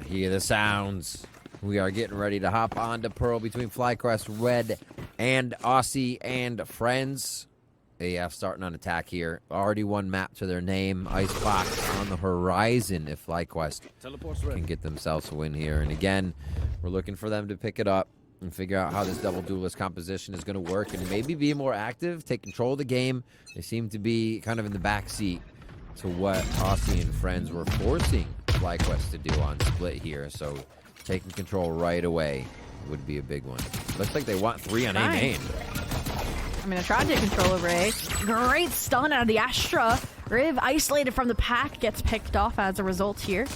Hear the sounds. We are getting ready to hop on to Pearl between FlyQuest Red and Aussie and Friends. AF starting on attack here. Already one map to their name. Icebox on the horizon if FlyQuest can get themselves a win here. And again, we're looking for them to pick it up and figure out how this double duelist composition is going to work and maybe be more active, take control of the game. They seem to be kind of in the back seat to what Aussie and Friends were forcing FlyQuest to do on split here. So taking control right away would be a big one. Looks like they want 3 on A main. I mean, they're trying to take control over A. Great stun out of the Astra. Riv, isolated from the pack, gets picked off as a result here.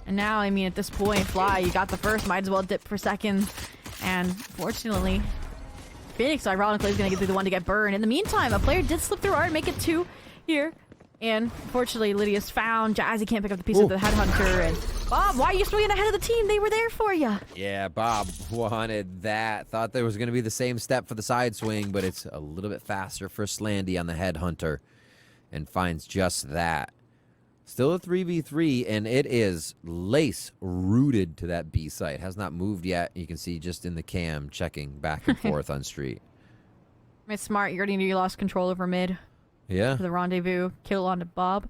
And now, I mean, at this point, Fly, you got the first, might as well dip for second. And fortunately, Phoenix, ironically, is going to be the one to get burned. In the meantime, a player did slip through art, make it 2 here. And fortunately, Lydia's found. Jazzy can't pick up the piece of the headhunter. And Bob, why are you swinging ahead of the team? They were there for you. Yeah, Bob wanted that. Thought there was going to be the same step for the side swing, but it's a little bit faster for Slandy on the headhunter. And finds just that. Still a 3v3, and it is Lace rooted to that B site. Has not moved yet. You can see just in the cam checking back and forth on street. It's smart. You already knew you lost control over mid. Yeah. For the rendezvous kill onto Bob.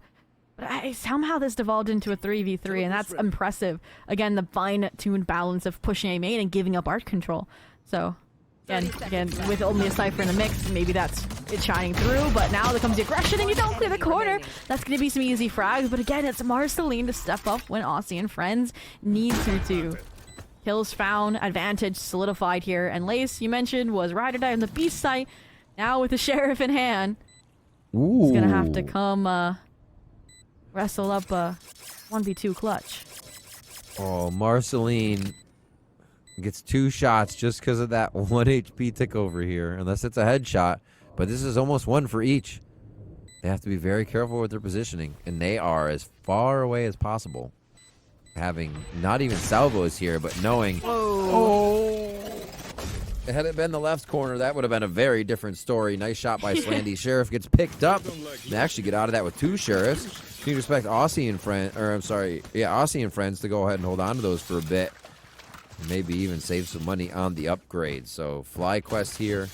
But somehow this devolved into a 3v3, and that's impressive. Again, the fine-tuned balance of pushing A main and giving up art control. So, again, with only a Cypher in the mix, maybe that's it shining through. But now there comes the aggression, and you don't clear the corner. That's going to be some easy frags. But again, it's Marceline to step up when Aussie and Friends need to. Kills found, advantage solidified here. And Lace, you mentioned, was ride or die on the B site. Now with the Sheriff in hand. Ooh. He's gonna have to come wrestle up a 1v2 clutch. Oh, Marceline gets 2 shots just because of that 1 HP tick over here, unless it's a headshot. But this is almost 1 for each. They have to be very careful with their positioning, and they are as far away as possible. Having not even salvos here, but knowing... Had it been the left corner, that would have been a very different story. Nice shot by Slandy. Sheriff gets picked up. They actually get out of that with 2 Sheriffs. You can expect Aussie and Friends, or I'm sorry, yeah, Aussie and Friends to go ahead and hold on to those for a bit. Maybe even save some money on the upgrade. So FlyQuest here.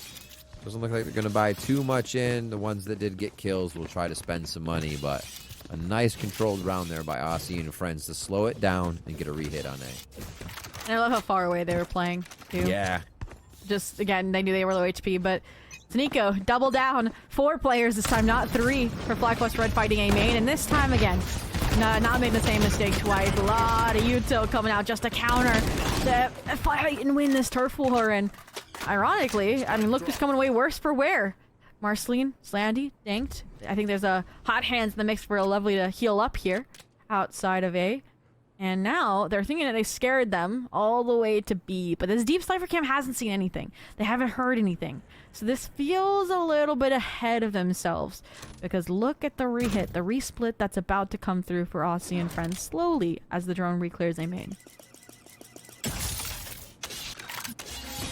Doesn't look like they're going to buy too much in. The ones that did get kills will try to spend some money, but a nice controlled round there by Aussie and Friends to slow it down and get a rehit on A. And I love how far away they were playing, too. Yeah. Just, again, they knew they were low HP, but Taniko, double down. 4 players this time, not 3 for FlyQuest Red fighting A main. And this time, again, not making the same mistake twice. A lot of util coming out just to counter to fight and win this turf war. And ironically, I mean, look who's coming away worse for wear. Marceline, Slandy, Danked. I think there's a hot hands in the mix for a Lovely to heal up here outside of A. And now they're thinking that they scared them all the way to B. But this deep Cypher cam hasn't seen anything. They haven't heard anything. So this feels a little bit ahead of themselves. Because look at the rehit, the resplit that's about to come through for Aussie and Friends slowly as the drone reclears A main.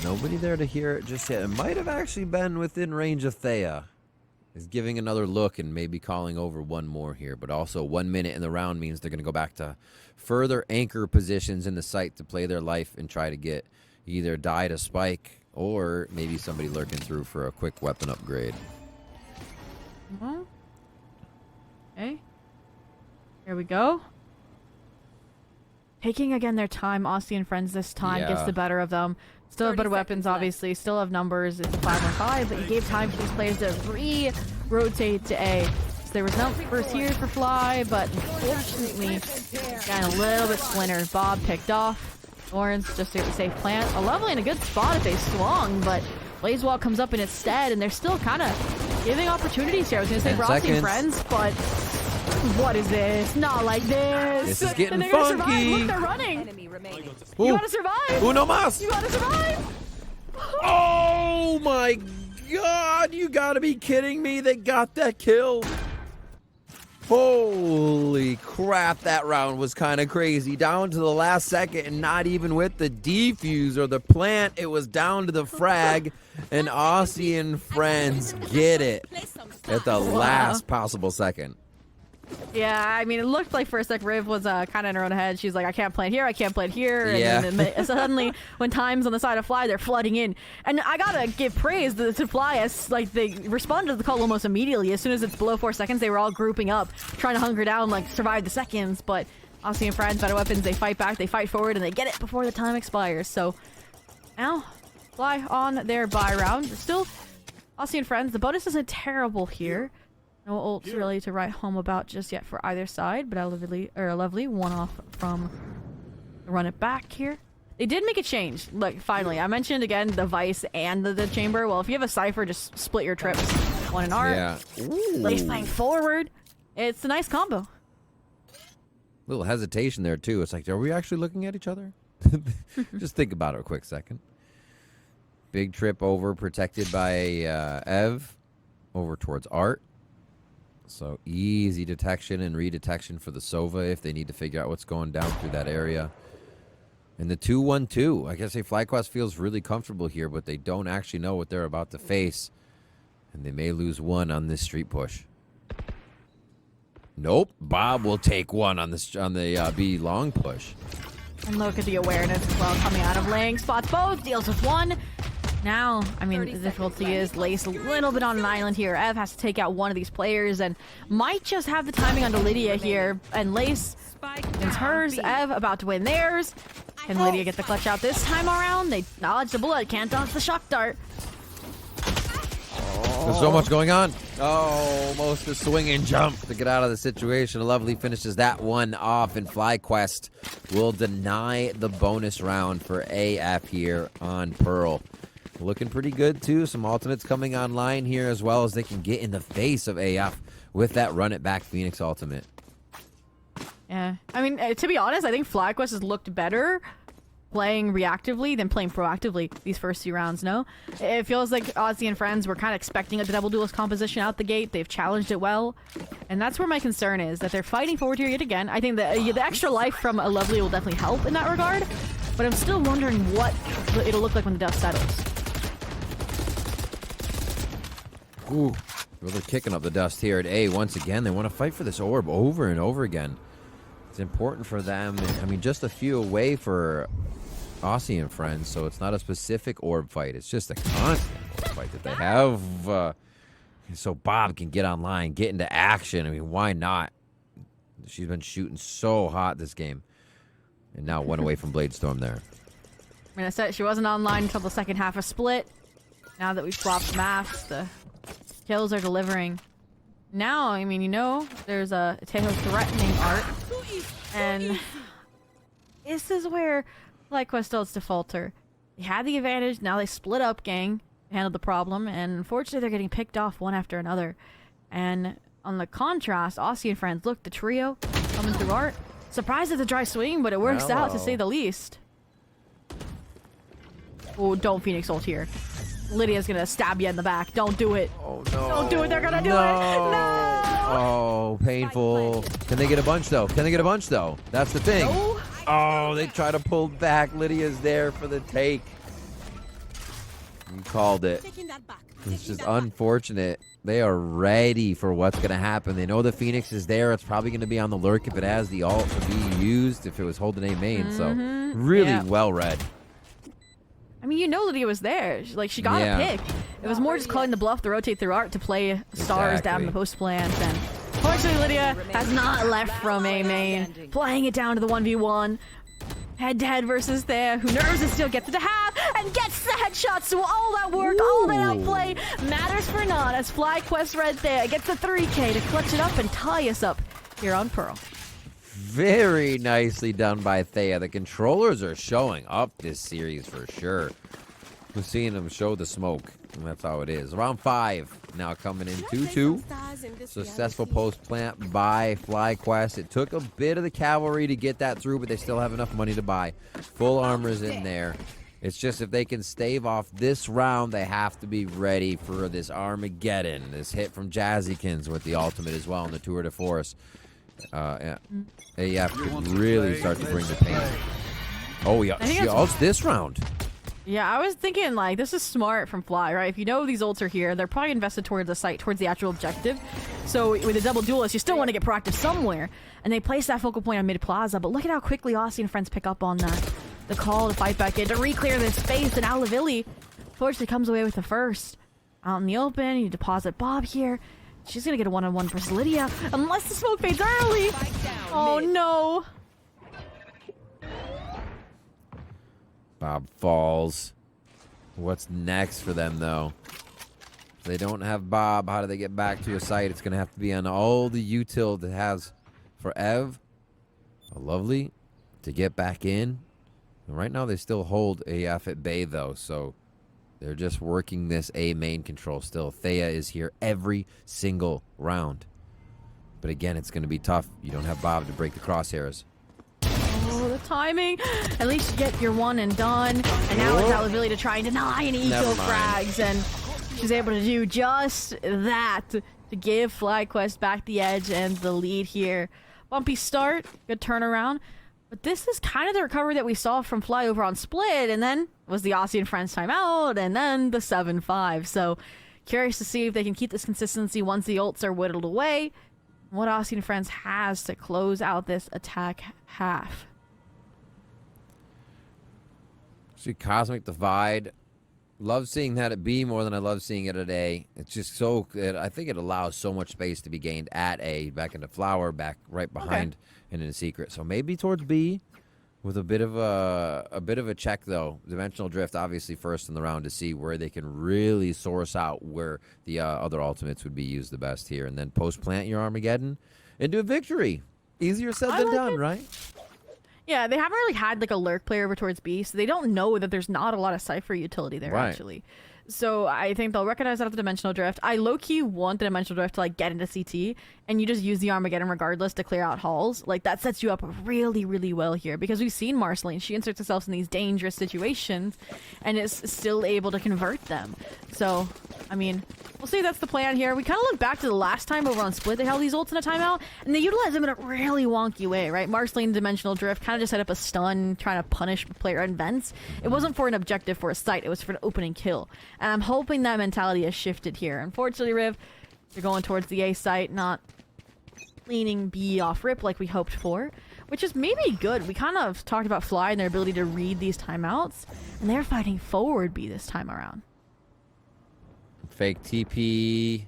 Nobody there to hear it just yet. It might have actually been within range of Thea. Is giving another look and maybe calling over 1 more here. But also 1 minute in the round means they're going to go back to further anchor positions in the site to play their life and try to get either die to spike or maybe somebody lurking through for a quick weapon upgrade. Okay. Here we go. Taking again their time. Aussie and Friends this time gets the better of them. Still have better weapons, obviously. Still have numbers. It's a 5-on-5, but you gave time for these players to re-rotate to A. So there was no first here for Fly, but unfortunately, got a little bit splinter. Bob picked off. Lawrence just a safe plant. A Lovely in a good spot if they swung, but Blazewall comes up in its stead, and they're still kind of giving opportunities here. I was going to say for Aussie and Friends, but what is this? Not like this. This is getting funky. funky. Look, they're running. Ooh. You gotta survive. Uno mas. You gotta survive. Oh my God! You gotta be kidding me! They got that kill. Holy crap! That round was kind of crazy. Down to the last second, and not even with the defuse or the plant. It was down to the frag, and Aussie and Friends get it at the last possible second. Yeah, I mean, it looked like for a sec Riv was kind of in her own head. She's like, I can't plant here, I can't plant here. Yeah. And then suddenly, when time's on the side of Fly, they're flooding in. And I gotta give praise to Fly as, like, they responded to the call almost immediately. As soon as it's below 4 seconds, they were all grouping up, trying to hunker down, like, survive the seconds. But Aussie and Friends, better weapons, they fight back, they fight forward, and they get it before the time expires. So, now, Fly on their bye round. Still, Aussie and Friends, the bonus isn't terrible here. No ults really to write home about just yet for either side, but a lovely one-off from run it back here. They did make a change. Look, finally, I mentioned again the Vice and the Chamber. Well, if you have a Cypher, just split your trips. One in art. Yeah. Lace playing forward. It's a nice combo. Little hesitation there too. It's like, are we actually looking at each other? Just think about it a quick second. Big trip over, protected by Ev, over towards Art. So easy detection and redetection for the Sova if they need to figure out what's going down through that area. And the 2-1-2. I guess FlyQuest feels really comfortable here, but they don't actually know what they're about to face. And they may lose one on this street push. Nope. Bob will take one on the B long push. And look at the awareness as well coming out of laying spots. Both deals with one. Now, I mean, the difficulty is Lace a little bit on an island here. Ev has to take out one of these players and might just have the timing onto Lydia here. And Lace wins hers. Ev about to win theirs. Can Lydia get the clutch out this time around? They dodge the bullet. Can't dodge the shock dart. There's so much going on. Oh, almost a swing and jump to get out of the situation. Lovely finishes that one off, and FlyQuest will deny the bonus round for AF here on Pearl. Looking pretty good, too. Some alternates coming online here, as well as they can get in the face of AF with that run it back Phoenix ultimate. Yeah. I mean, to be honest, I think FlyQuest has looked better playing reactively than playing proactively these first few rounds, no? It feels like Aussie and Friends were kind of expecting a double duelist composition out the gate. They've challenged it well. And that's where my concern is, that they're fighting forward here yet again. I think that the extra life from a Lovely will definitely help in that regard. But I'm still wondering what it'll look like when the dust settles. Ooh, well, they're kicking up the dust here at A. Once again, they want to fight for this orb over and over again. It's important for them. I mean, just a few away for Aussie and Friends, so it's not a specific orb fight. It's just a constant orb fight that they have. So Bob can get online, get into action. I mean, why not? She's been shooting so hot this game. And now one away from Bladestorm there. I mean, I said she wasn't online until the second half of Split. Now that we've swapped maps, the kills are delivering. Now, I mean, you know, there's a Tejo threatening Art. And this is where FlyQuest starts to falter. They had the advantage, now they split up, gang, handled the problem, and unfortunately they're getting picked off one after another. And on the contrast, Aussie and Friends, look, the trio coming through Art. Surprised at the dry swing, but it works out to say the least. Oh, don't Phoenix ult here. Lydia's gonna stab you in the back. Don't do it. Oh, no. Don't do it. They're gonna do it. No. Oh, painful. Can they get a bunch, though? Can they get a bunch, though? That's the thing. No. Oh, they try to pull back. Lydia's there for the take. You called it. It's just unfortunate. They are ready for what's going to happen. They know the Phoenix is there. It's probably going to be on the lurk if it has the ult to be used, if it was holding A main. So, really well read. I mean, you know Lydia was there. She got a pick. It was more just calling the bluff to rotate through Art to play stars down in the post plant. And fortunately, Lydia has not left from A main, playing it down to the 1v1. Head-to-head versus there. Who nerves it still gets it to half and gets the headshot. So all that work, all that outplay matters for none as FlyQuest right there gets the 3K to clutch it up and tie us up here on Pearl. Very nicely done by Thea. The controllers are showing up this series for sure. We're seeing them show the smoke, and that's how it is. Round 5 now coming in 2-2. Successful post plant by FlyQuest. It took a bit of the cavalry to get that through, but they still have enough money to buy. Full armor's in there. It's just if they can stave off this round, they have to be ready for this Armageddon. This hit from Jazzykins with the ultimate as well in the Tour de Force. AF could really start to bring the pain. Oh, yeah. She ults this round. Yeah, I was thinking, like, this is smart from Fly, right? If you know these ults are here, they're probably invested towards the site, towards the actual objective. So with a double duelist, you still want to get proactive somewhere. And they place that focal point on mid plaza, but look at how quickly Aussie and friends pick up on that. The call to fight back in, to re-clear this space, and now Lavilli, fortunately, comes away with the first. Out in the open, you deposit Bob here. She's gonna get a one-on-one versus Lydia, unless the smoke fades early. Oh no. Bob falls. What's next for them, though? If they don't have Bob, how do they get back to your site? It's going to have to be on all the util that has for Ev. Lovely to get back in. And right now, they still hold AF at bay, though, so they're just working this A main control still. Thea is here every single round. But again, it's going to be tough. You don't have Bob to break the crosshairs. Oh, the timing. At least you get your one and done. And now it's Alavilli to try and deny an eco frags. And she's able to do just that to give FlyQuest back the edge and the lead here. Bumpy start. Good turnaround. But this is kind of the recovery that we saw from Fly over on Split. And then was the Aussie and Friends timeout. And then the 7-5. So curious to see if they can keep this consistency once the ults are whittled away. What Aussie and Friends has to close out this attack half. See Cosmic Divide. Love seeing that at B more than I love seeing it at A. It's just so good. I think it allows so much space to be gained at A, back into Flower, back right behind and in Secret. So maybe towards B with a bit of a check though. Dimensional Drift obviously first in the round to see where they can really source out where the other ultimates would be used the best here, and then post plant your Armageddon into a victory. Easier said than done, right? Yeah, they haven't really had like a lurk player over towards B, so they don't know that there's not a lot of Cypher utility there actually. So I think they'll recognize that of the Dimensional Drift. I low-key want the Dimensional Drift to like get into CT, and you just use the Armageddon regardless to clear out halls. Like that sets you up really, really well here, because we've seen Marceline. She inserts herself in these dangerous situations and is still able to convert them. So, I mean, we'll see if that's the plan here. We kind of look back to the last time over on Split. They held these ults in a timeout, and they utilized them in a really wonky way, right? Marceline Dimensional Drift kind of just set up a stun, trying to punish player and vents. It wasn't for an objective for a site. It was for an opening kill. And I'm hoping that mentality has shifted here. Unfortunately, Riv, they're going towards the A site, not leaning B off rip like we hoped for, which is maybe good. We kind of talked about Fly and their ability to read these timeouts, and they're fighting forward B this time around. Fake TP.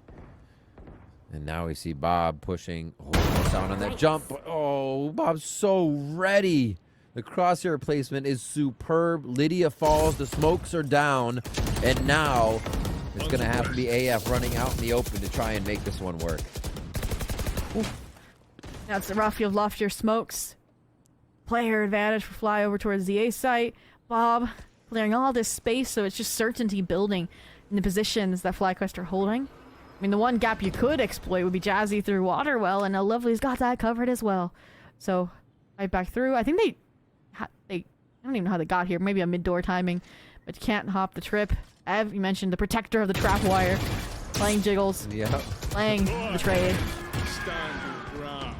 And now we see Bob pushing. Oh, sound on that jump. Oh, Bob's so ready. The crosshair placement is superb. Lydia falls. The smokes are down. And now it's going to have to be AF running out in the open to try and make this one work. Now it's rough. You've lost your smokes. Player advantage for Fly over towards the A site. Bob clearing all this space, so it's just certainty building in the positions that FlyQuest are holding. I mean, the one gap you could exploit would be Jazzy through Waterwell, and now Lovely's got that covered as well. So, right back through. I think they I don't even know how they got here. Maybe a mid-door timing, but you can't hop the trip. Ev, you mentioned the protector of the trap wire. Playing Jiggles. Yep. Playing the trade.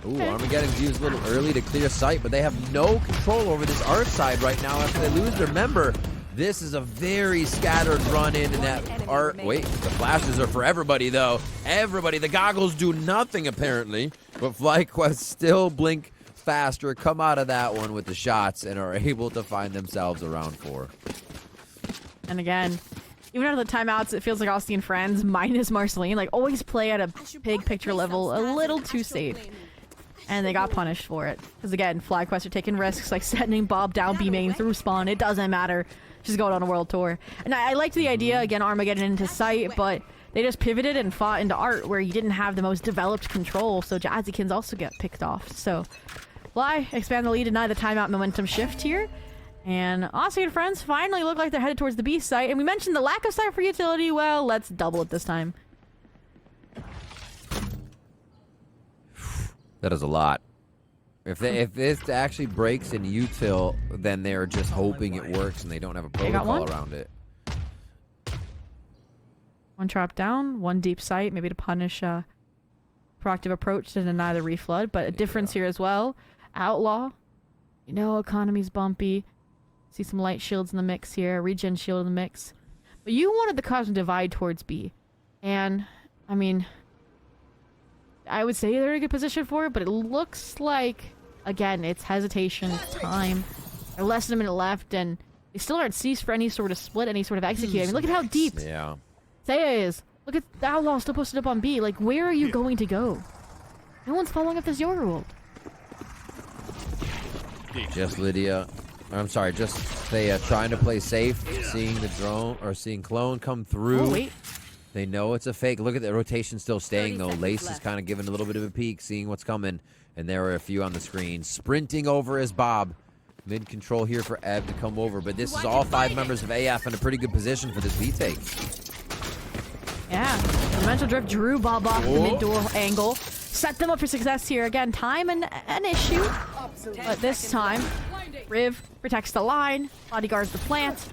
Ooh, Armageddon's used a little early to clear sight, but they have no control over this art side right now after they lose their member. This is a very scattered run in, and that art. Wait, the flashes are for everybody, though. Everybody. The goggles do nothing, apparently. But FlyQuest still blink faster, come out of that one with the shots, and are able to find themselves around 4. And again, even out of the timeouts, it feels like Austin and Friends minus Marceline. Like, always play at a big picture level, a little too safe. And they got punished for it. Because again, FlyQuest are taking risks, like sending Bob down B main through spawn. It doesn't matter. She's going on a world tour. And I liked the idea, again, Armageddon into sight, but they just pivoted and fought into art where you didn't have the most developed control, so Jazzykins also get picked off. So, Fly, expand the lead, deny the timeout momentum shift here. And Aussie and Friends finally look like they're headed towards the B site. And we mentioned the lack of site for utility. Well, let's double it this time. That is a lot. If this actually breaks in util, then they're just hoping it works and they don't have a protocol around it. One trap down, one deep sight, maybe to punish a proactive approach to deny the reflood. But a difference here as well. Outlaw. You know, economy's bumpy. See some light shields in the mix here, regen shield in the mix. But you wanted the Cosmic Divide towards B. And, I mean, I would say they're in a good position for it, but it looks like, again, it's hesitation, it's time. There's less than a minute left, and they still aren't seized for any sort of split, any sort of execute. I mean, look at how deep Thea is. Look at the Outlaw still posted up on B. Like, where are you going to go? No one's following up this Yoga World. Just Lydia. I'm sorry, just Thea trying to play safe, seeing the drone, or seeing Clone come through. Oh, wait. They know it's a fake. Look at the rotation still staying, though. Lace is kind of giving a little bit of a peek, seeing what's coming. And there are a few on the screen. Sprinting over is Bob. Mid-control here for Ebb to come over. But this is all 5 members of AF in a pretty good position for this B-take. Yeah. The Mental Drift drew Bob off the mid-door angle. Set them up for success here. Again, time an issue. But this time, Riv protects the line. Bodyguards the plant.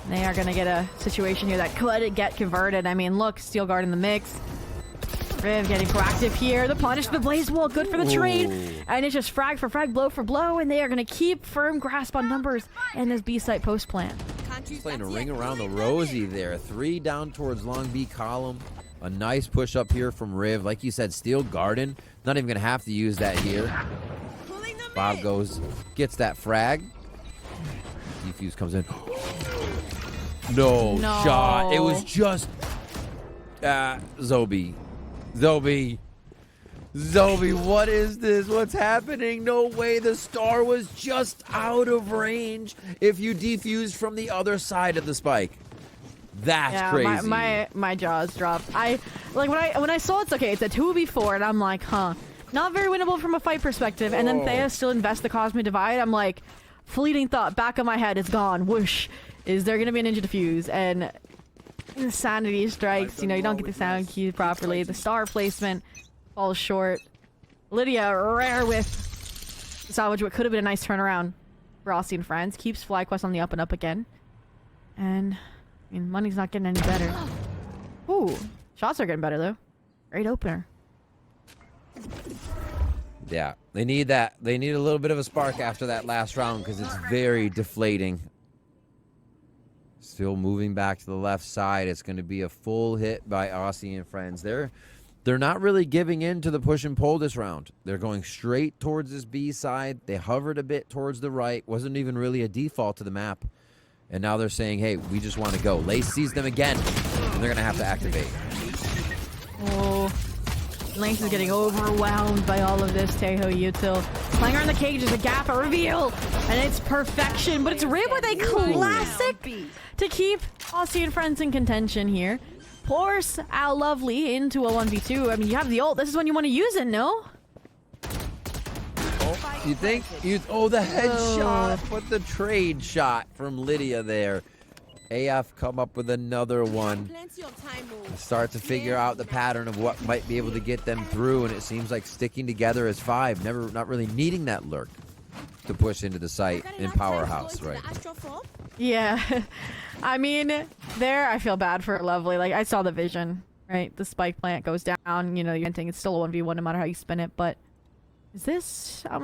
And they are going to get a situation here that could get converted. I mean, look, Steel Guard in the mix. Riv getting proactive here. The punish, the Blaze Wall, good for the trade. And it's just frag for frag, blow for blow. And they are going to keep firm grasp on numbers in this B-site post plant. Playing a ring around the Rosie there. 3 down towards long B column. A nice push up here from Riv. Like you said, Steel Garden. Not even going to have to use that here. Bob goes, gets that frag. Defuse comes in. No shot. It was just Zobi, what is this? What's happening? No way. The star was just out of range if you defuse from the other side of the spike. That's crazy. My jaws dropped. When I saw it's okay, it's a 2v4, and I'm like, huh. Not very winnable from a fight perspective. And then Thea still invests the Cosmic Divide. I'm like, fleeting thought, back of my head, it's gone. Whoosh. Is there going to be a Ninja Defuse? And insanity strikes. You know, you don't get the sound cue properly. The star placement falls short. Lydia, rare with salvage what could have been a nice turnaround for Aussie and friends. Keeps FlyQuest on the up and up again. And, I mean, money's not getting any better. Ooh. Shots are getting better, though. Great opener. Yeah, they need that. They need a little bit of a spark after that last round because it's very deflating. Still moving back to the left side. It's going to be a full hit by Aussie and friends. They're not really giving in to the push and pull this round. They're going straight towards this B side. They hovered a bit towards the right. Wasn't even really a default to the map. And now they're saying, hey, we just want to go. Lace sees them again, and they're going to have to activate. Oh. Lynx is getting overwhelmed by all of this. Teho Util playing around the cage is a gap, a reveal, and it's perfection. But it's Rib with a classic to keep Aussie and friends in contention here. Force Al Lovely into a 1v2. I mean, you have the ult. This is when you want to use it, no? Oh, you think? Oh, the headshot, but the trade shot from Lydia there. AF come up with another one. Start to figure out the pattern of what might be able to get them through, and it seems like sticking together as 5, not really needing that lurk to push into the site in Powerhouse, right? Yeah. I mean, there I feel bad for Lovely. Like, I saw the vision, right? The spike plant goes down, you know, you're thinking it's still a 1v1 no matter how you spin it, but is this, I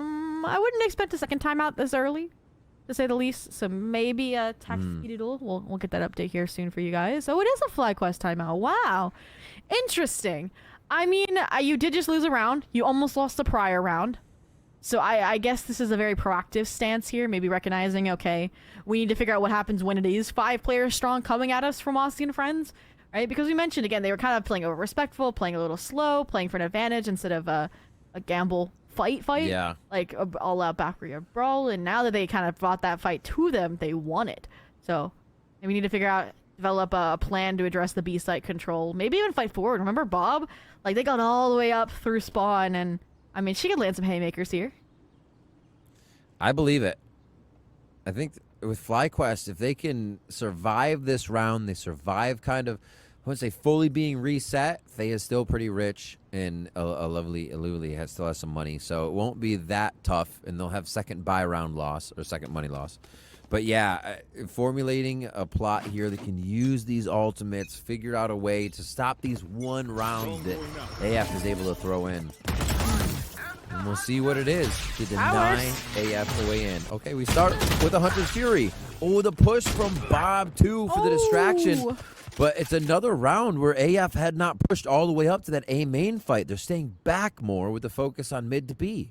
wouldn't expect a second timeout this early, to say the least. So maybe a tax-speedy duel. We'll get that update here soon for you guys. Oh, it is a FlyQuest timeout. Wow. Interesting. I mean, you did just lose a round. You almost lost the prior round. So I guess this is a very proactive stance here. Maybe recognizing, okay, we need to figure out what happens when it is 5 players strong coming at us from Aussie and friends. Right? Because we mentioned, again, they were kind of playing over respectful, playing a little slow, playing for an advantage instead of a gamble fight. Yeah. Like a all-out backward brawl, and now that they kind of brought that fight to them, they won it. So we need to figure out, develop a plan to address the B site control. Maybe even fight forward. Remember Bob? Like, they got all the way up through spawn, and I mean, she could land some haymakers here. I believe it. I think with FlyQuest, if they can survive this round, they survive kind of, I wouldn't say fully being reset. Faye is still pretty rich, and a lovely Iluli still has some money, so it won't be that tough, and they'll have second buy round loss, or second money loss. But yeah, formulating a plot here that can use these ultimates, figure out a way to stop these one rounds that AF is able to throw in. And we'll see what it is to deny Ours. AF the way in. Okay, we start with a Hunter's Fury. Oh, the push from Bob, too, for the distraction. Oh. But it's another round where AF had not pushed all the way up to that A main fight. They're staying back more with the focus on mid to B.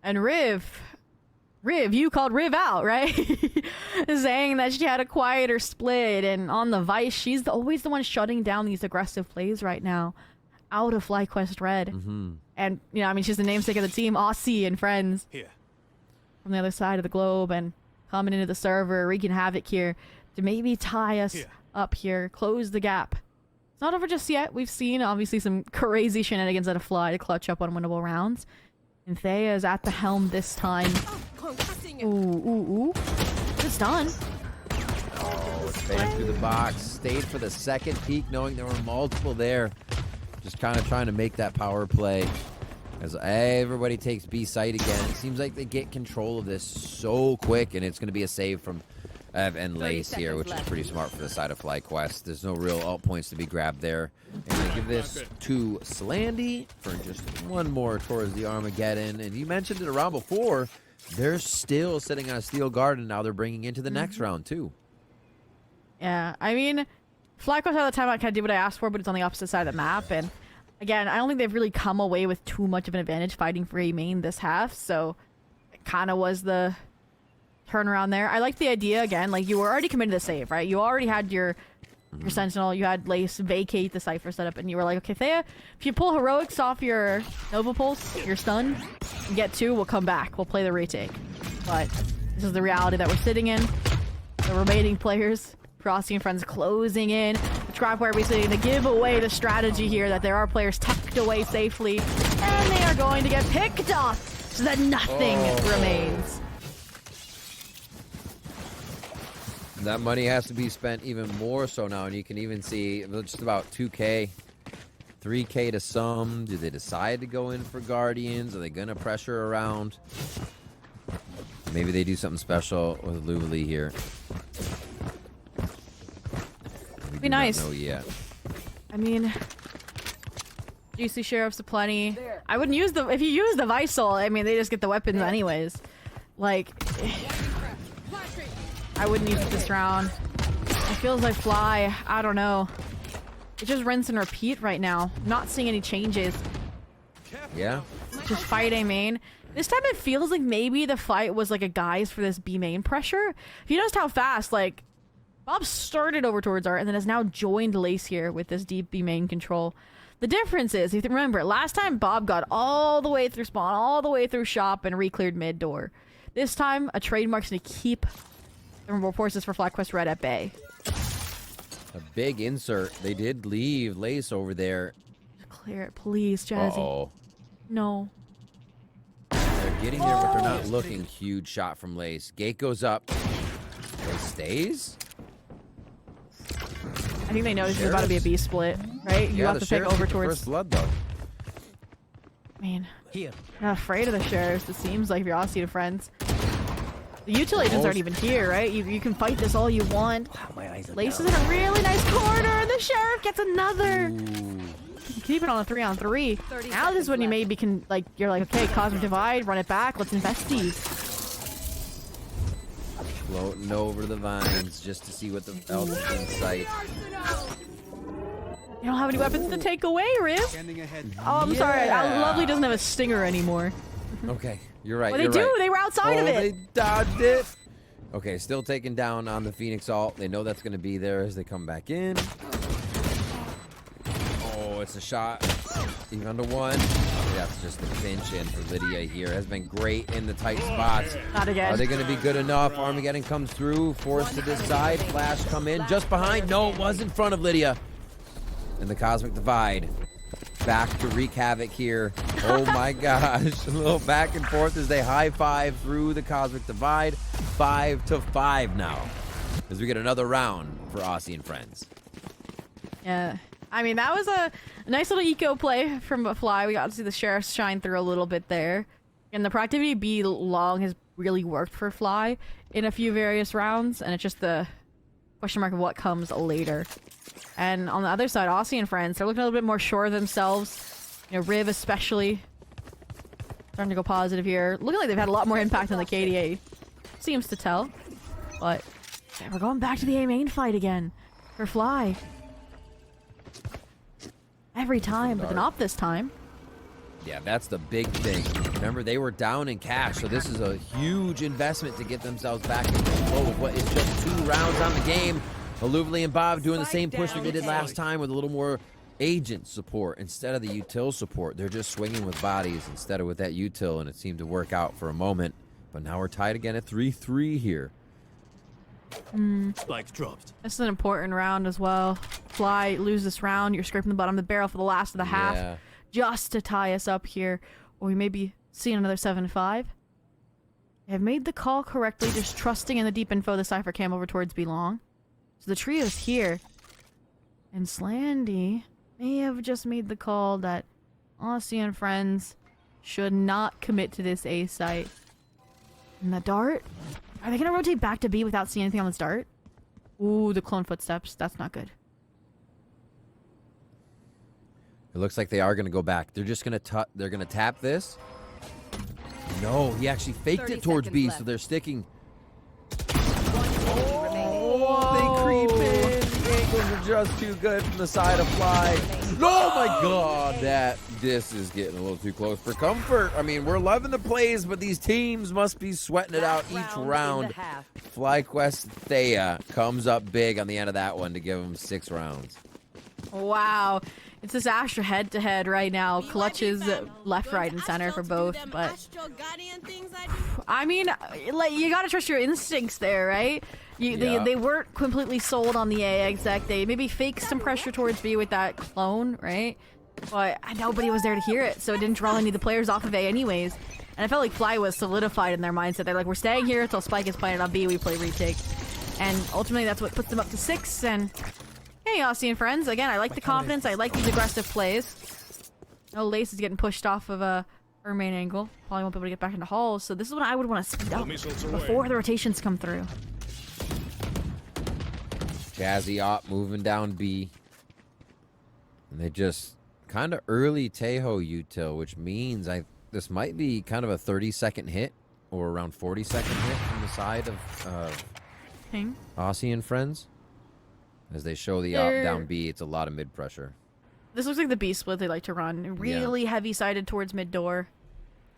And Riv, you called Riv out, right? Saying that she had a quieter split, and on the Vice, she's always the one shutting down these aggressive plays right now out of FlyQuest Red. And, you know, I mean, she's the namesake of the team, Aussie and friends. Here. From the other side of the globe and coming into the server, wreaking havoc here to maybe tie us up here, close the gap. It's not over just yet. We've seen, obviously, some crazy shenanigans out of Fly to clutch up unwinnable rounds. And Thea is at the helm this time. Ooh. It's done. Oh, stayed through the box. Stayed for the second peak, knowing there were multiple there. Just kind of trying to make that power play. As everybody takes B site again. It seems like they get control of this so quick, and it's going to be a save from Ev and Lace here, which is pretty smart for the side of FlyQuest. There's no real alt points to be grabbed there. And they give this to Slandy for just one more towards the Armageddon. And you mentioned it around before. They're still sitting on a steel guard, and now they're bringing into the next round, too. Yeah, I mean, FlyQuest all the time I kind of did what I asked for, but it's on the opposite side of the map. And again, I don't think they've really come away with too much of an advantage fighting for A main this half. So it kind of was the turnaround there. I like the idea, again, like you were already committed to the save, right? You already had your Sentinel, you had Lace vacate the Cypher setup, and you were like, okay, Thea, if you pull Heroics off your Nova Pulse, your stun, and get 2, we'll come back. We'll play the retake. But this is the reality that we're sitting in. The remaining players, Frosty and friends closing in. The Tripwire basically to give away the strategy here that there are players tucked away safely, and they are going to get picked off so that nothing remains. That money has to be spent even more so now, and you can even see just about 2K, 3K to some. Do they decide to go in for Guardians? Are they going to pressure around? Maybe they do something special with Luvali here. Be nice. Not know yet. I mean, GC Sheriff's aplenty. I wouldn't use the, if you use the Visal, I mean, they just get the weapons anyways. Like, I wouldn't use it this round. It feels like Fly, I don't know. It just rinse and repeat right now. Not seeing any changes. Yeah. Just fight A main. This time it feels like maybe the fight was like a guise for this B main pressure. If you noticed how fast, like, Bob started over towards Art and then has now joined Lace here with this deep B main control. The difference is, if you remember, last time Bob got all the way through spawn, all the way through shop, and re-cleared mid door. This time, a trademark's gonna keep the forces for FlyQuest Red at bay. A big insert. They did leave Lace over there. Clear it, please, Jazzy. Uh-oh. No. They're getting there, but they're not looking. Huge shot from Lace. Gate goes up. Lace stays? I think they noticed there's about to be a B split, right? You have to pick over towards first blood, though. Man, I'm not afraid of the sheriffs. It seems like if you're Aussie to friends. The util agents aren't even here, right? You can fight this all you want. Lace is in a really nice corner, and the sheriff gets another. You can keep it on a 3-on-3. Now this is when you maybe can, like, you're like, okay, Cosmic Divide, run it back, let's invest these. Floating over the vines just to see what the else is in sight. You don't have any weapons to take away, Riv. Oh, I'm sorry. Lovely doesn't have a stinger anymore. Okay, you're right. Well, you're they do. right. They were outside of it. They dodged it. Okay, still taken down on the Phoenix ult. They know that's going to be there as they come back in. Oh, it's a shot. Even under one. That's just a pinch in for Lydia here. Has been great in the tight spots. Not again. Are they going to be good enough? Armageddon comes through. Forced to this side. Flash come in. Just behind. No, it was in front of Lydia. And the Cosmic Divide. Back to wreak havoc here. Oh my gosh. A little back and forth as they high-five through the Cosmic Divide. 5-5 now. As we get another round for Aussie and friends. Yeah. I mean, that was a nice little eco play from Fly. We got to see the sheriffs shine through a little bit there. And the proactivity B long has really worked for Fly in a few various rounds. And it's just the question mark of what comes later. And on the other side, Aussie and friends, they're looking a little bit more sure of themselves. You know, Riv especially. Starting to go positive here. Looking like they've had a lot more impact on the KDA. Seems to tell. But yeah, we're going back to the A main fight again. For Fly. Every time, but not this time. Yeah, that's the big thing. Remember, they were down in cash, so this is a huge investment to get themselves back in control of what is just 2 rounds on the game. Aluvli and Bob doing the same push that they did last time with a little more agent support instead of the util support. They're just swinging with bodies instead of with that util, and it seemed to work out for a moment. But now we're tied again at 3-3 here. Spike dropped. This is an important round as well. Fly, lose this round. You're scraping the bottom of the barrel for the last of the half. Just to tie us up here. Or we may be seeing another 7-5. They have made the call correctly, just trusting in the deep info the Cypher cam over towards B-Long. So the trio's here. And Slandy may have just made the call that Aussie and friends should not commit to this A site. And the dart? Are they going to rotate back to B without seeing anything on this dart? Ooh, the clone footsteps. That's not good. It looks like they are going to go back. They're just going to they're going to tap this. No, he actually faked it towards B, left. So they're sticking. Oh, they creep in. The angles are just too good from the side of Fly. Oh my God, this is getting a little too close for comfort. I mean, we're loving the plays, but these teams must be sweating it out each round. FlyQuest Thea comes up big on the end of that one to give them 6 rounds. Wow. It's this Astra head-to-head right now. Clutches left, right, and center for both, but... I mean, like, you gotta trust your instincts there, right? They weren't completely sold on the A exec. They maybe faked some pressure towards B with that clone, right? But nobody was there to hear it, so it didn't draw any of the players off of A anyways. And I felt like Fly was solidified in their mindset. They're like, we're staying here until Spike is planted on B, we play retake. And ultimately, that's what puts them up to 6, and... Hey, Aussie and friends. Again, I like the confidence. I like these aggressive plays. Oh, Lace is getting pushed off of her main angle. Probably won't be able to get back into halls. So this is what I would want to speed up before the rotations come through. Jazzy Op moving down B. And they just kind of early Tejo util, which means this might be kind of a 30-second hit or around 40-second hit from the side of Aussie and friends. As they show the up down B, it's a lot of mid pressure. This looks like the B split they like to run. Really heavy-sided towards mid door.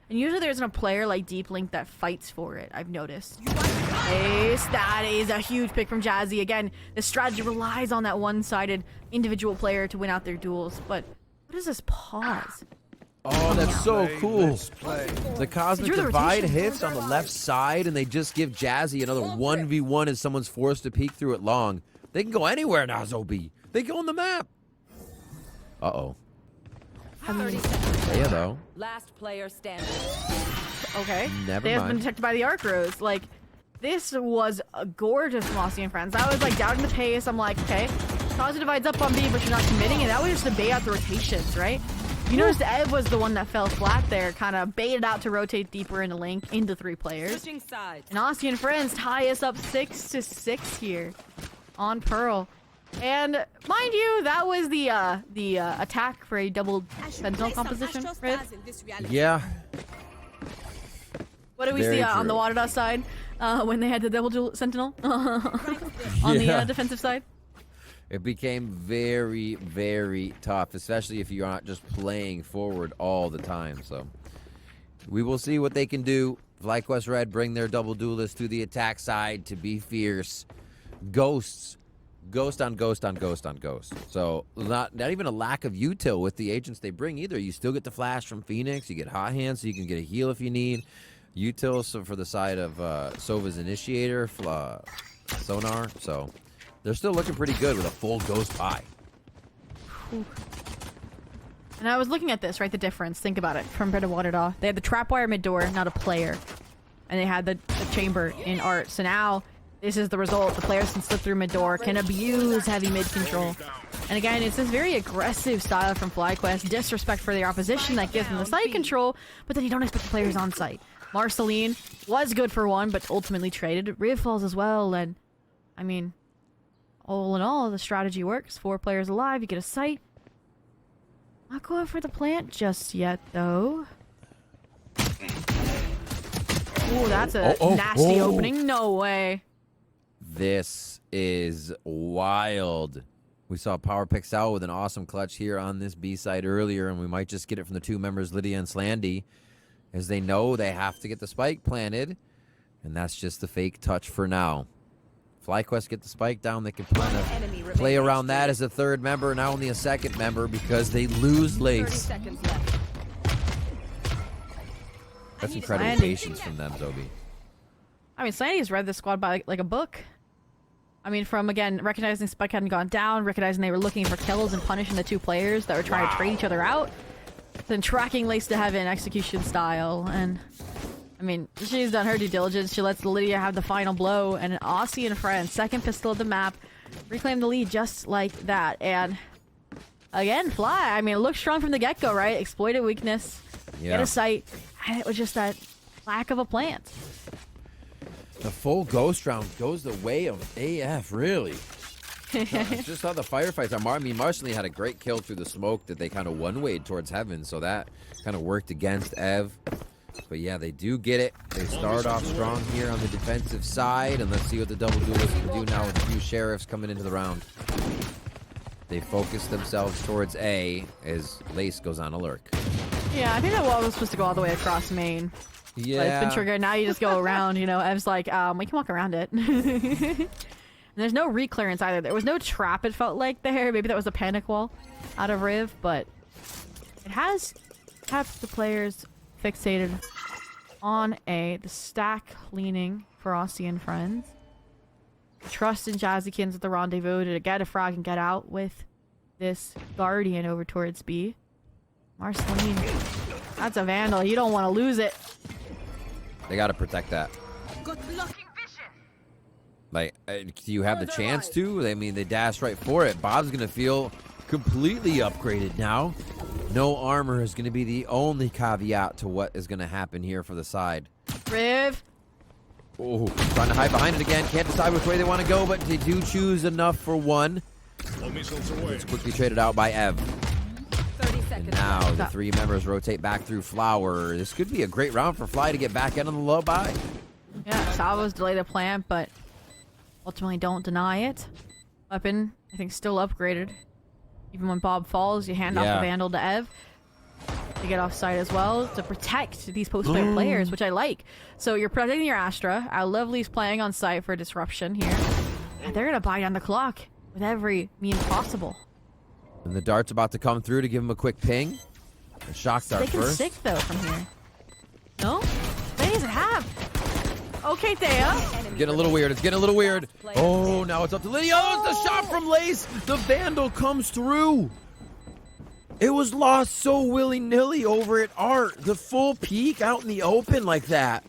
And usually there isn't a player like Deep Link that fights for it, I've noticed. Ace, that is a huge pick from Jazzy. Again, this strategy relies on that one-sided individual player to win out their duels. But what is this pause? Oh, that's so cool. The Cosmic Divide hits on the left side, and they just give Jazzy another 1v1 as someone's forced to peek through it long. They can go anywhere now, Zobi. They go on the map. Uh-oh. Yeah, though. Last player standing. Okay. Never They have mind. been detected by the arc rows. Like, this was a gorgeous Mossy and friends. I was like doubting the pace. I'm like, okay, Cosmic Divide's up on B, but you're not committing, and that was just to bait out the rotations, right? You noticed Ed was the one that fell flat there, kind of baited out to rotate deeper into Link, into 3 players. And Aussie and friends tie us up 6-6 here on Pearl. And mind you, that was the attack for a double Sentinel composition, right? Yeah. What did we see on the Water Dust side when they had the double Sentinel on the defensive side? It became very, very tough, especially if you're not just playing forward all the time. So we will see what they can do. FlyQuest Red bring their double duelists to the attack side to be fierce. Ghosts. Ghost on ghost on ghost on ghost. So not even a lack of util with the agents they bring either. You still get the flash from Phoenix. You get hot hands, so you can get a heal if you need. Util so for the side of Sova's initiator, sonar. So they're still looking pretty good with a full ghost eye. And I was looking at this, right? The difference. Think about it. From Bread of Waterdaw, they had the trapwire mid door, not a player, and they had the chamber in art. So now this is the result. The players can slip through mid door, can abuse heavy mid control. And again, it's this very aggressive style from FlyQuest. Disrespect for their opposition that gives them the site control, but then you don't expect the players on site. Marceline was good for one, but ultimately traded. Riv falls as well, and I mean, all in all, the strategy works. 4 players alive, you get a site. Not going for the plant just yet, though. Oh, that's a nasty opening. No way. This is wild. We saw Power picks out with an awesome clutch here on this B side earlier, and we might just get it from the two members, Lydia and Slandy, as they know they have to get the spike planted, and that's just the fake touch for now. FlyQuest get the spike down, they can kind of play around that as a third member, now only a second member because they lose Lace. That's incredible patience from them, Zobi. I mean, Slandy's read this squad by like a book. I mean, from, again, recognizing Spike hadn't gone down, recognizing they were looking for kills and punishing the two players that were trying to trade each other out, then tracking Lace to heaven execution style. And, I mean, she's done her due diligence. She lets Lydia have the final blow, and an Aussie and friend, second pistol of the map, reclaim the lead just like that. And, again, Fly, I mean, it looked strong from the get-go, right? Exploited weakness, get a sight, and it was just that lack of a plant. The full ghost round goes the way of AF, really. Just how the firefights are. I mean, Marceline had a great kill through the smoke that they kind of one-wayed towards heaven, so that kind of worked against Ev. But yeah, they do get it. They start off strong here on the defensive side, and let's see what the double duelists can do now with a few sheriffs coming into the round. They focus themselves towards A as Lace goes on a lurk. Yeah, I think that wall was supposed to go all the way across main. Yeah. But it's been triggered. Now you just go around, you know. Ev's like, we can walk around it. And there's no reclearance either. There was no trap, it felt like, there. Maybe that was a panic wall out of Riv, but it has kept the players fixated on A. The stack leaning for Aussie and friends. Trust in Jazzykins at the rendezvous to get a frag and get out with this Guardian over towards B. Marceline, that's a Vandal. You don't want to lose it. They got to protect that. Like, do you have the chance to? I mean, they dashed right for it. Bob's going to feel completely upgraded now. No armor is going to be the only caveat to what is going to happen here for the side. Riv. Oh, trying to hide behind it again. Can't decide which way they want to go, but they do choose enough for one. It's quickly traded out by Ev. And now the three members rotate back through Flower. This could be a great round for Fly to get back in on the low buy. Yeah, Salvo's delayed a plant, but ultimately don't deny it. Weapon, I think, still upgraded. Even when Bob falls, you hand off the Vandal to Ev. To get off site as well to protect these post-player players, which I like. So you're protecting your Astra. I love Lee's playing on site for disruption here. And they're going to buy down the clock with every means possible. And the dart's about to come through to give him a quick ping. A shock dart first. They can stick, though, from here. No? They doesn't have. Okay, Thea. It's getting a little weird. It's getting a little weird. Oh, now it's up to Lydia. Oh, it's the shot from Lace. The Vandal comes through. It was lost so willy-nilly over at Art. The full peek out in the open like that.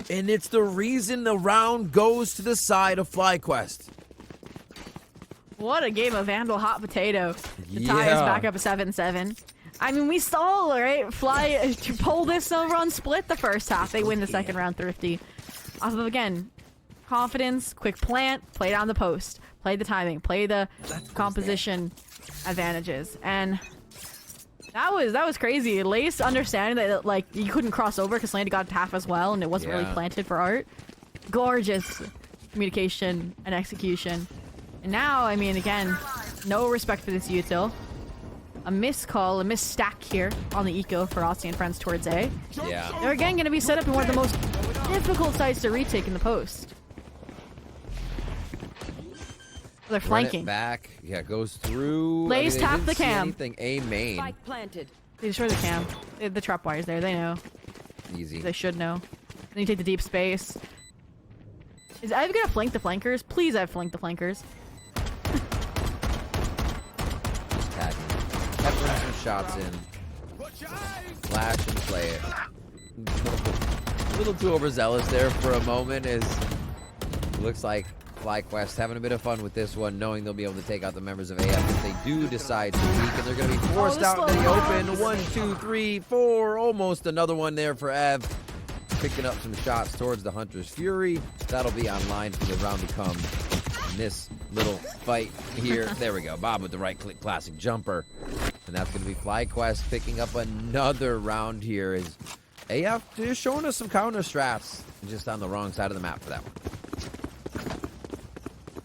And it's the reason the round goes to the side of FlyQuest. What a game of Vandal hot potato. The tie is back up at 7-7. I mean, we saw, right? Fly pull this over on split the first half. They win the second round thrifty. Off of, again, confidence, quick plant, play down the post, play the timing, play the composition advantages. And that was crazy. Lace understanding that, like, you couldn't cross over because Landy got half as well and it wasn't really planted for Art. Gorgeous communication and execution. And now, I mean, again, no respect for this util. A missed call, a missed stack here on the eco for Aussie and friends towards A. Yeah. They're again going to be set up in one of the most difficult sites to retake in the post. They're flanking. Back. Yeah, it goes through. Lace tap the cam. Anything A main. Spike planted. They destroy the cam. The trap wire's there. They know. Easy. They should know. Then you take the deep space. Is Ev going to flank the flankers? Please, Ev, flank the flankers. Kept running some shots in. Flash and play it. A little too overzealous there for a moment as looks like FlyQuest having a bit of fun with this one, knowing they'll be able to take out the members of AF if they do decide to peek, and they're going to be forced out in the open. 1, 2, 3, 4. Almost another one there for Ev. Picking up some shots towards the Hunter's Fury. That'll be online for the round to come. In this little fight here. There we go. Bob with the right-click classic jumper. And that's going to be FlyQuest picking up another round here. As AF just showing us some counter strats. just on the wrong side of the map for that one.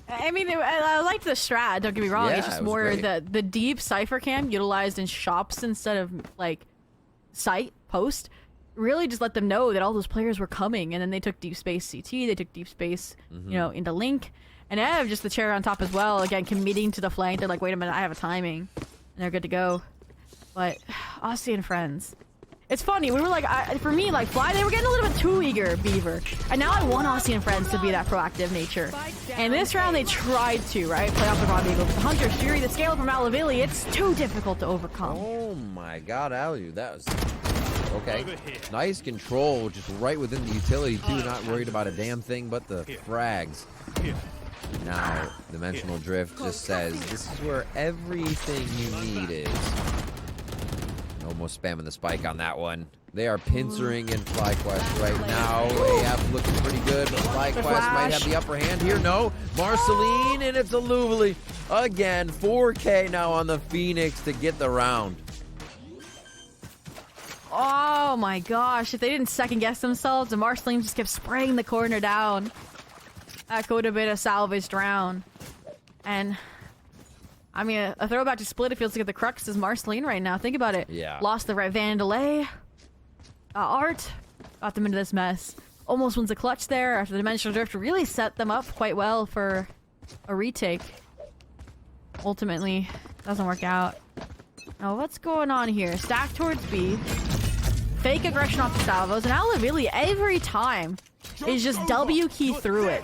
I mean, I liked the strat, don't get me wrong. Yeah, It's just it was more great. the deep Cypher cam utilized in shops instead of, like, site, post. Really just let them know that all those players were coming. And then they took deep space CT, they took deep space, you know, into Link. And Ev, just the chair on top as well. Again, committing to the flank. They're like, wait a minute, I have a timing. And they're good to go. But, Aussie and friends. It's funny, we were like, for me, like, Fly, they were getting a little bit too eager, Beaver. And now I want Aussie and friends to be that proactive nature. And this round, they tried to, right? Play off the rendezvous with the Hunter's Fury, the scale from Alavili, it's too difficult to overcome. Oh my god, Alu, that was... Okay. Nice control, just right within the utility, too. Not worried about a damn thing but the frags. Now, Dimensional Drift just says, this is where everything you need is. Almost spamming the spike on that one. They are pincering in FlyQuest right now. AF looking pretty good, but FlyQuest might have the upper hand here. No, Marceline, and it's a Luvali. Again, 4K now on the Phoenix to get the round. Oh my gosh, if they didn't second guess themselves, and Marceline just kept spraying the corner down. That could have been a salvaged round. And... I mean, a throwback to Split, it feels like the crux is Marceline right now. Think about it. Yeah. Lost the right Vandalay. Art. Got them into this mess. Almost wins a clutch there after the Dimensional Drift really set them up quite well for a retake. Ultimately, doesn't work out. Now, what's going on here? Stack towards B. Fake aggression off the salvos. And Alavili, every time, is just W key through it.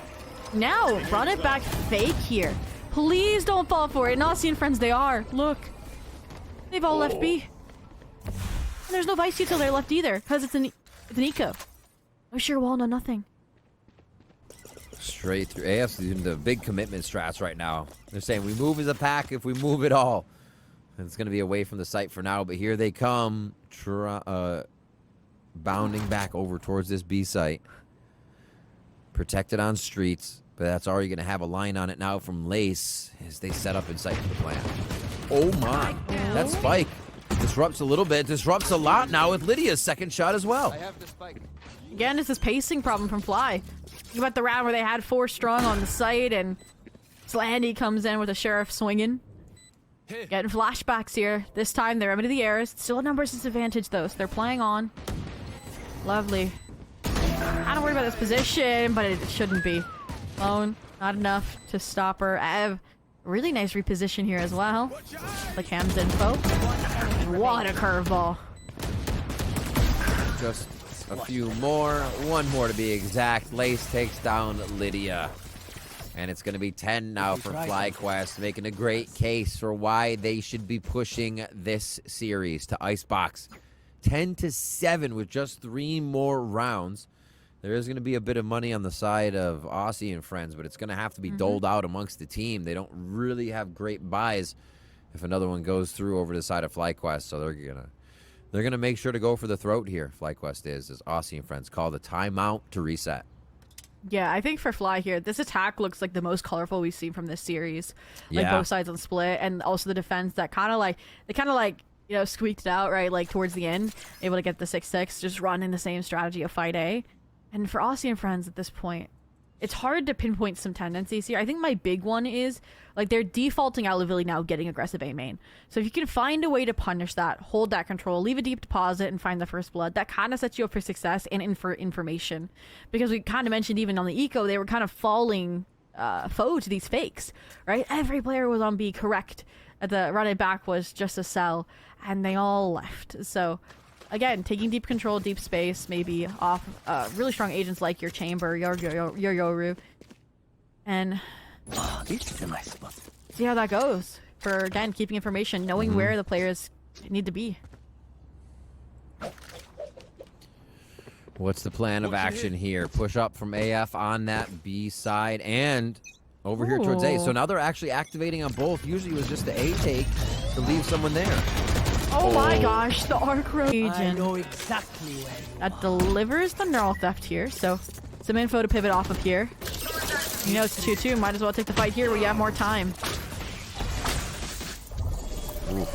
Now, run it back fake here. Please don't fall for it. Aussie and friends, they are. Look. They've all left B. And there's no Vice Util there left either, because it's an eco. No sure wall, no nothing. Straight through. AF's doing the big commitment strats right now. They're saying we move as a pack if we move it all. And it's going to be away from the site for now, but here they come. Bounding back over towards this B site. Protected on streets. But that's already going to have a line on it now from Lace as they set up inside for the plan. Oh my. That spike disrupts a little bit. Disrupts a lot now with Lydia's second shot as well. I have the spike. Again, it's this pacing problem from Fly. Think about the round where they had 4 strong on the site and Slandy comes in with a Sheriff swinging. Getting flashbacks here. This time they're into the airs. Still a numbers disadvantage though, so they're playing on. Lovely. I don't worry about this position, but it shouldn't be. Lone, not enough to stop her. Ev, really nice reposition here as well. The cam's info. What a curveball. Just a few more. One more to be exact. Lace takes down Lydia. And it's going to be 10 now for FlyQuest, making a great case for why they should be pushing this series to Icebox. 10-7 with just 3 more rounds. There is going to be a bit of money on the side of Aussie and friends, but it's going to have to be doled out amongst the team. They don't really have great buys if another one goes through over the side of FlyQuest, so they're gonna make sure to go for the throat here. FlyQuest is as Aussie and friends call the timeout to reset. Yeah, I think for Fly here, this attack looks like the most colorful we've seen from this series. Like Yeah. both sides on split, and also the defense that kind of like you know, squeaked it out right like towards the end, able to get the 6-6, just running the same strategy of fight A. And for Aussie and friends at this point, it's hard to pinpoint some tendencies here. I think my big one is, like, they're defaulting out Lavili now getting aggressive A main. So if you can find a way to punish that, hold that control, leave a deep deposit, and find the first blood, that kind of sets you up for success and for information. Because we kind of mentioned even on the eco, they were kind of falling foe to these fakes, right? Every player was on B correct. The run it back was just a sell, and they all left. So... again, taking deep control, deep space, maybe off really strong agents like your Chamber, your Yoru, and see how that goes. For, again, keeping information, knowing where the players need to be. What's the plan of action here? Push up from AF on that B side and over here towards A. So now they're actually activating on both. Usually it was just the A take to leave someone there. Oh my gosh, the Arc Agent. I know exactly where you That delivers the neural theft here, so some info to pivot off of here. You know it's 2-2, might as well take the fight here where you have more time. Ooh.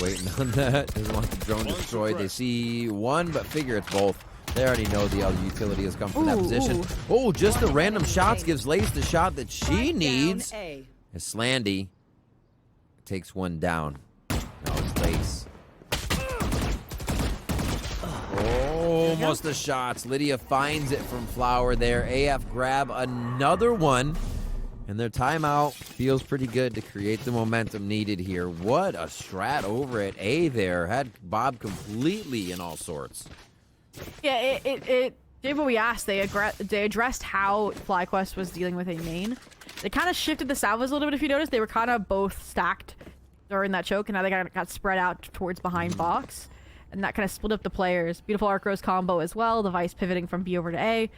Waiting on that. Doesn't want the drone destroyed. They see one, but figure it's both. They already know the other utility has come from that Ooh, position. ooh. Oh, just the random shots gives Lace the shot that she Spike needs. down A. As Slandy takes one down. Now it's Lace. Oh, almost the shots. Lydia finds it from Flower there. AF grab another one. And their timeout feels pretty good to create the momentum needed here. What a strat over at A there. Had Bob completely in all sorts. Yeah, it did what we asked. They addressed how FlyQuest was dealing with a main. They kind of shifted the salvos a little bit, if you notice. They were kind of both stacked during that choke, and now they got spread out towards behind box. And that kind of split up the players. Beautiful Arc Rose combo as well. The Vice pivoting from B over to A.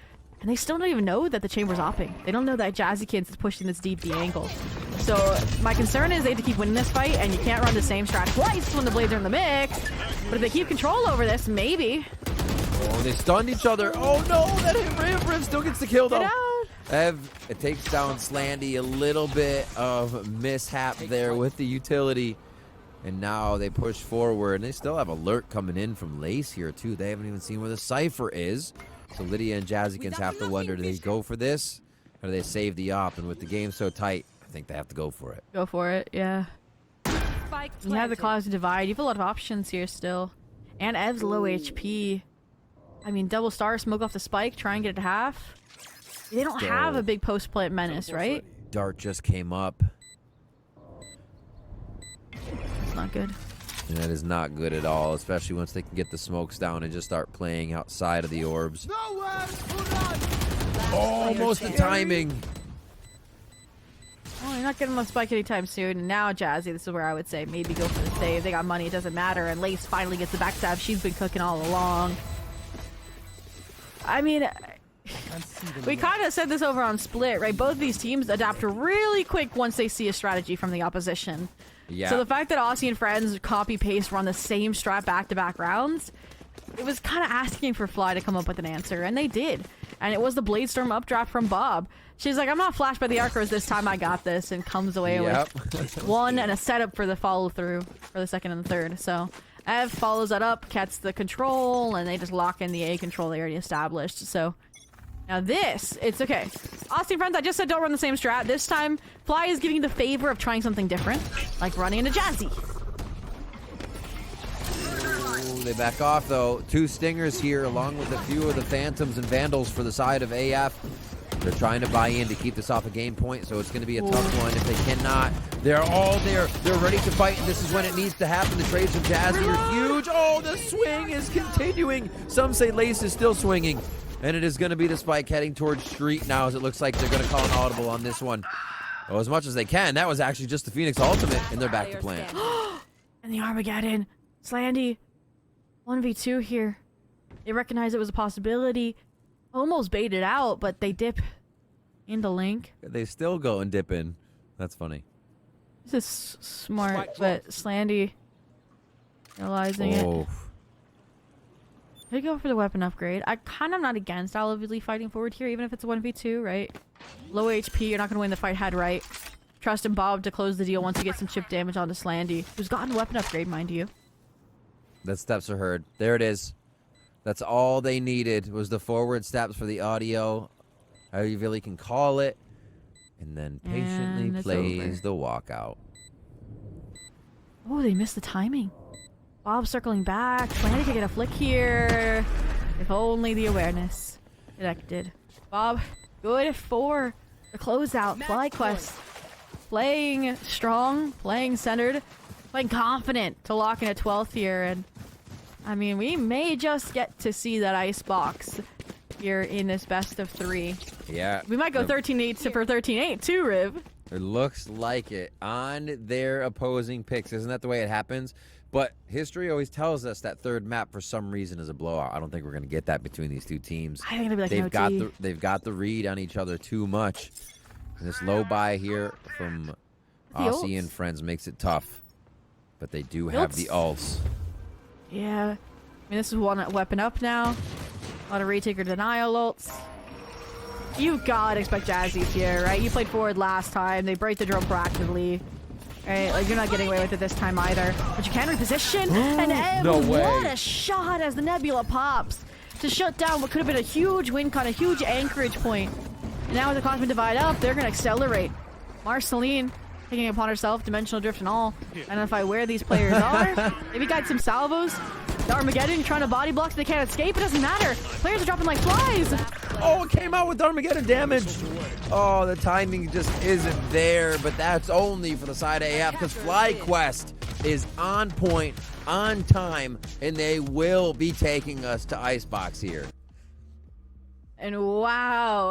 And they still don't even know that the chamber's opping. They don't know that Jazzykins is pushing this deep D angle. So my concern is they have to keep winning this fight, and you can't run the same strat twice when the blades are in the mix. But if they keep control over this, maybe. Oh, they stunned each other. Oh no, that hit Riv. Riv still gets the kill though. Get out. Ev, it takes down Slandy. A little bit of mishap there with the utility. And now they push forward. And they still have alert coming in from Lace here too. They haven't even seen where the Cypher is. So Lydia and Jazzykins have to wonder, do they go for this? Or do they save the op? And with the game so tight, I think they have to go for it. Go for it, yeah. Spike You have the planted. Closet Divide. You have a lot of options here still. And Ev's low HP. I mean, double star, smoke off the spike, try and get it to half. They don't have a big post-plant menace, right? Dart just came up. That's not good. And that is not good at all, especially once they can get the smokes down and just start playing outside of the orbs. Almost the timing. Oh, you're not getting the spike anytime soon. And now Jazzy, this is where I would say maybe go for the save. They got money, it doesn't matter. And Lace finally gets the backstab. She's been cooking all along. I mean, we kind of said this over on Split, right? Both these teams adapt really quick once they see a strategy from the opposition. Yeah. So the fact that Aussie and friends copy-paste run the same strat back-to-back rounds, it was kind of asking for Fly to come up with an answer, and they did. And it was the Bladestorm updraft from Bob. She's like, I'm not flashed by the Archers this time, I got this, and comes away with one and a setup for the follow-through for the second and the third. So Ev follows that up, gets the control, and they just lock in the A control they already established. So now this, it's okay. Austin friends, I just said don't run the same strat. This time, Fly is giving you the favor of trying something different, like running into Jazzy. Ooh, they back off though. Two stingers here, along with a few of the Phantoms and Vandals for the side of AF. They're trying to buy in to keep this off a game point, so it's going to be a tough one. If they cannot, they're all there. They're ready to fight, and this is when it needs to happen. The trades from Jazzy are huge. Oh, the swing is continuing. Some say Lace is still swinging. And it is going to be the spike heading towards Street now, as it looks like they're going to call an audible on this one. Oh, as much as they can. That was actually just the Phoenix ultimate, and they're back to plant. And the Armageddon. Slandy. 1v2 here. They recognize it was a possibility. Almost baited out, but they dip into Link. They still go and dip in. That's funny. This is smart, but Slandy realizing it. They go for the weapon upgrade. I kind of not against Olively fighting forward here, even if it's a 1v2, right? Low HP, you're not going to win the fight head right. Trust in Bob to close the deal once you get some chip damage onto Slandy, who's gotten a weapon upgrade, mind you. The steps are heard. There it is. That's all they needed was the forward steps for the audio. How you really can call it. And then patiently And it's plays over. the walkout. Oh, they missed the timing. Bob circling back. Slandy could get a flick here. If only the awareness connected. Bob, good for the closeout. FlyQuest playing strong, playing centered, playing confident to lock in a 12th here. And I mean, we may just get to see that ice box here in this best of 3. Yeah. We might go 13-8 for 13-8 too, Riv. It looks like it on their opposing picks. Isn't that the way it happens? But history always tells us that third map for some reason is a blowout. I don't think we're going to get that between these two teams. I think it'll be like an OT. They've got the read on each other too much. And this low buy here from Aussie and friends makes it tough. But they do have the ults. Yeah. I mean, this is one weapon up now. A lot of retaker denial ults. You gotta expect Jazzy here, right? You played forward last time. They break the drone proactively. Right? Like, you're not getting away with it this time either. But you can reposition. And Ev, No way. what a shot as the Nebula pops. to shut down what could have been a huge win con, a huge anchorage point. And now with the Cosmic Divide up, they're going to accelerate. Marceline taking it upon herself, Dimensional Drift and all, identify where these players are. Maybe got some salvos. The Armageddon trying to body block so they can't escape. It doesn't matter. Players are dropping like flies. Oh, it came out with Armageddon damage. Oh, the timing just isn't there, but that's only for the side of AF because FlyQuest is on point, on time, and they will be taking us to Icebox here. And wow.